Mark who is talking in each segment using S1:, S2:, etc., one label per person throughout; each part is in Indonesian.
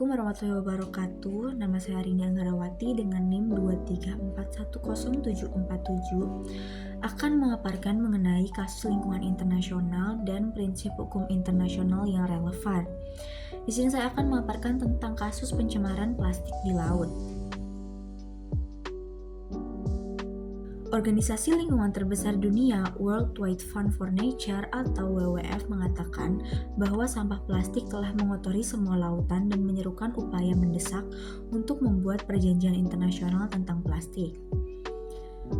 S1: Assalamualaikum warahmatullahi wabarakatuh. Nama saya Rini Anggarawati dengan NIM 234107747 akan memaparkan mengenai kasus lingkungan internasional dan prinsip hukum internasional yang relevan. Di sini saya akan memaparkan tentang kasus pencemaran plastik di laut. Organisasi lingkungan terbesar dunia, World Wide Fund for Nature atau WWF mengatakan bahwa sampah plastik telah mengotori semua lautan dan menyerukan upaya mendesak untuk membuat perjanjian internasional tentang plastik.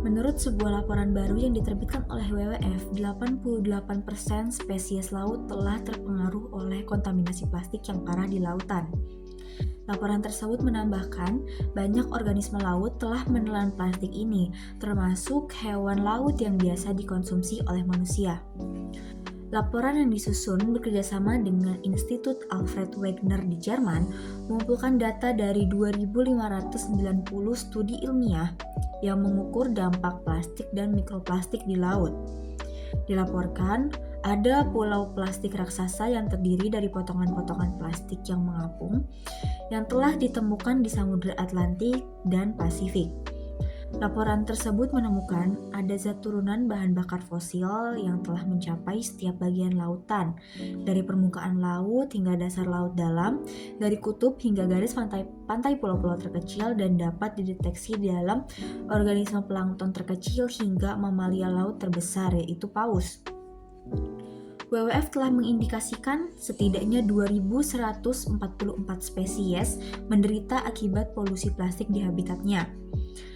S1: Menurut sebuah laporan baru yang diterbitkan oleh WWF, 88% spesies laut telah terpengaruh oleh kontaminasi plastik yang parah di lautan. Laporan tersebut menambahkan, banyak organisme laut telah menelan plastik ini, termasuk hewan laut yang biasa dikonsumsi oleh manusia. Laporan yang disusun bekerjasama dengan Institut Alfred Wegener di Jerman mengumpulkan data dari 2.590 studi ilmiah yang mengukur dampak plastik dan mikroplastik di laut. Dilaporkan, ada pulau plastik raksasa yang terdiri dari potongan-potongan plastik yang mengapung yang telah ditemukan di Samudra Atlantik dan Pasifik. Laporan tersebut menemukan ada zat turunan bahan bakar fosil yang telah mencapai setiap bagian lautan, dari permukaan laut hingga dasar laut dalam, dari kutub hingga garis pantai pulau-pulau terkecil dan dapat dideteksi di dalam organisme plankton terkecil hingga mamalia laut terbesar yaitu paus. WWF telah mengindikasikan setidaknya 2.144 spesies menderita akibat polusi plastik di habitatnya.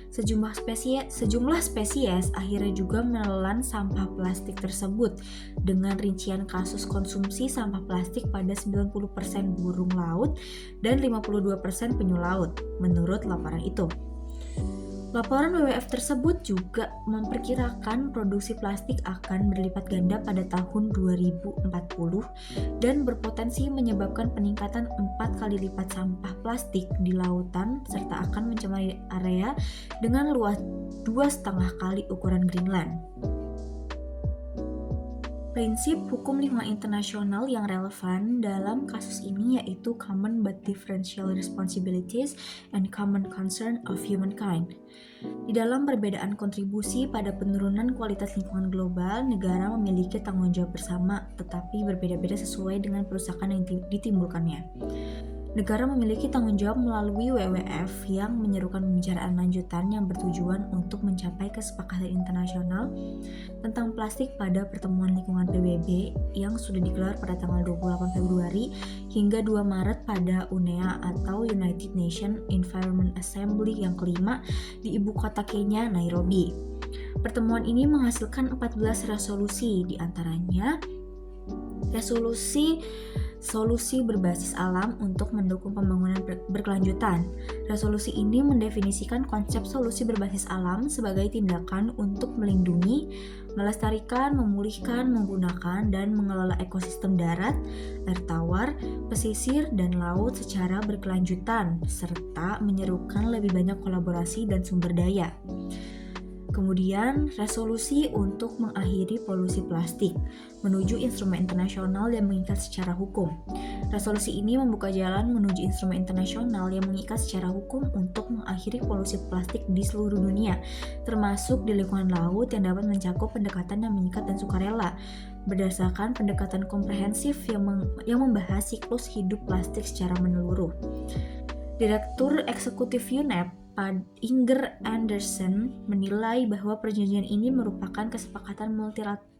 S1: Sejumlah spesies akhirnya juga menelan sampah plastik tersebut dengan rincian kasus konsumsi sampah plastik pada 90% burung laut dan 52% penyu laut, menurut laporan itu. Laporan WWF tersebut juga memperkirakan produksi plastik akan berlipat ganda pada tahun 2040 dan berpotensi menyebabkan peningkatan 4 kali lipat sampah plastik di lautan serta akan mencemari area dengan luas 2,5 kali ukuran Greenland. Prinsip hukum lingkungan internasional yang relevan dalam kasus ini yaitu Common but Differential Responsibilities and Common Concern of Humankind. Di dalam perbedaan kontribusi pada penurunan kualitas lingkungan global, negara memiliki tanggung jawab bersama, tetapi berbeda-beda sesuai dengan perusahaan yang ditimbulkannya. Negara memiliki tanggung jawab melalui WWF yang menyerukan pembicaraan lanjutan yang bertujuan untuk mencapai kesepakatan internasional tentang plastik pada pertemuan lingkungan PBB yang sudah digelar pada tanggal 28 Februari hingga 2 Maret pada UNEA atau United Nations Environment Assembly yang kelima di ibu kota Kenya, Nairobi. Pertemuan ini menghasilkan 14 resolusi, diantaranya solusi berbasis alam untuk mendukung pembangunan berkelanjutan. Resolusi ini mendefinisikan konsep solusi berbasis alam sebagai tindakan untuk melindungi, melestarikan, memulihkan, menggunakan, dan mengelola ekosistem darat, air tawar, pesisir, dan laut secara berkelanjutan, serta menyerukan lebih banyak kolaborasi dan sumber daya. Kemudian, resolusi untuk mengakhiri polusi plastik menuju instrumen internasional yang mengikat secara hukum. Resolusi ini membuka jalan menuju instrumen internasional yang mengikat secara hukum untuk mengakhiri polusi plastik di seluruh dunia, termasuk di lingkungan laut yang dapat mencakup pendekatan yang mengikat dan sukarela, berdasarkan pendekatan komprehensif yang membahas siklus hidup plastik secara menyeluruh. Direktur Eksekutif UNEP, Inger Andersen, menilai bahwa perjanjian ini merupakan kesepakatan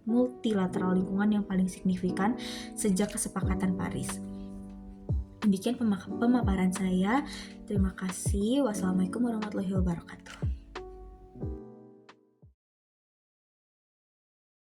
S1: multilateral lingkungan yang paling signifikan sejak kesepakatan Paris. Demikian pemaparan saya. Terima kasih. Wassalamualaikum warahmatullahi wabarakatuh.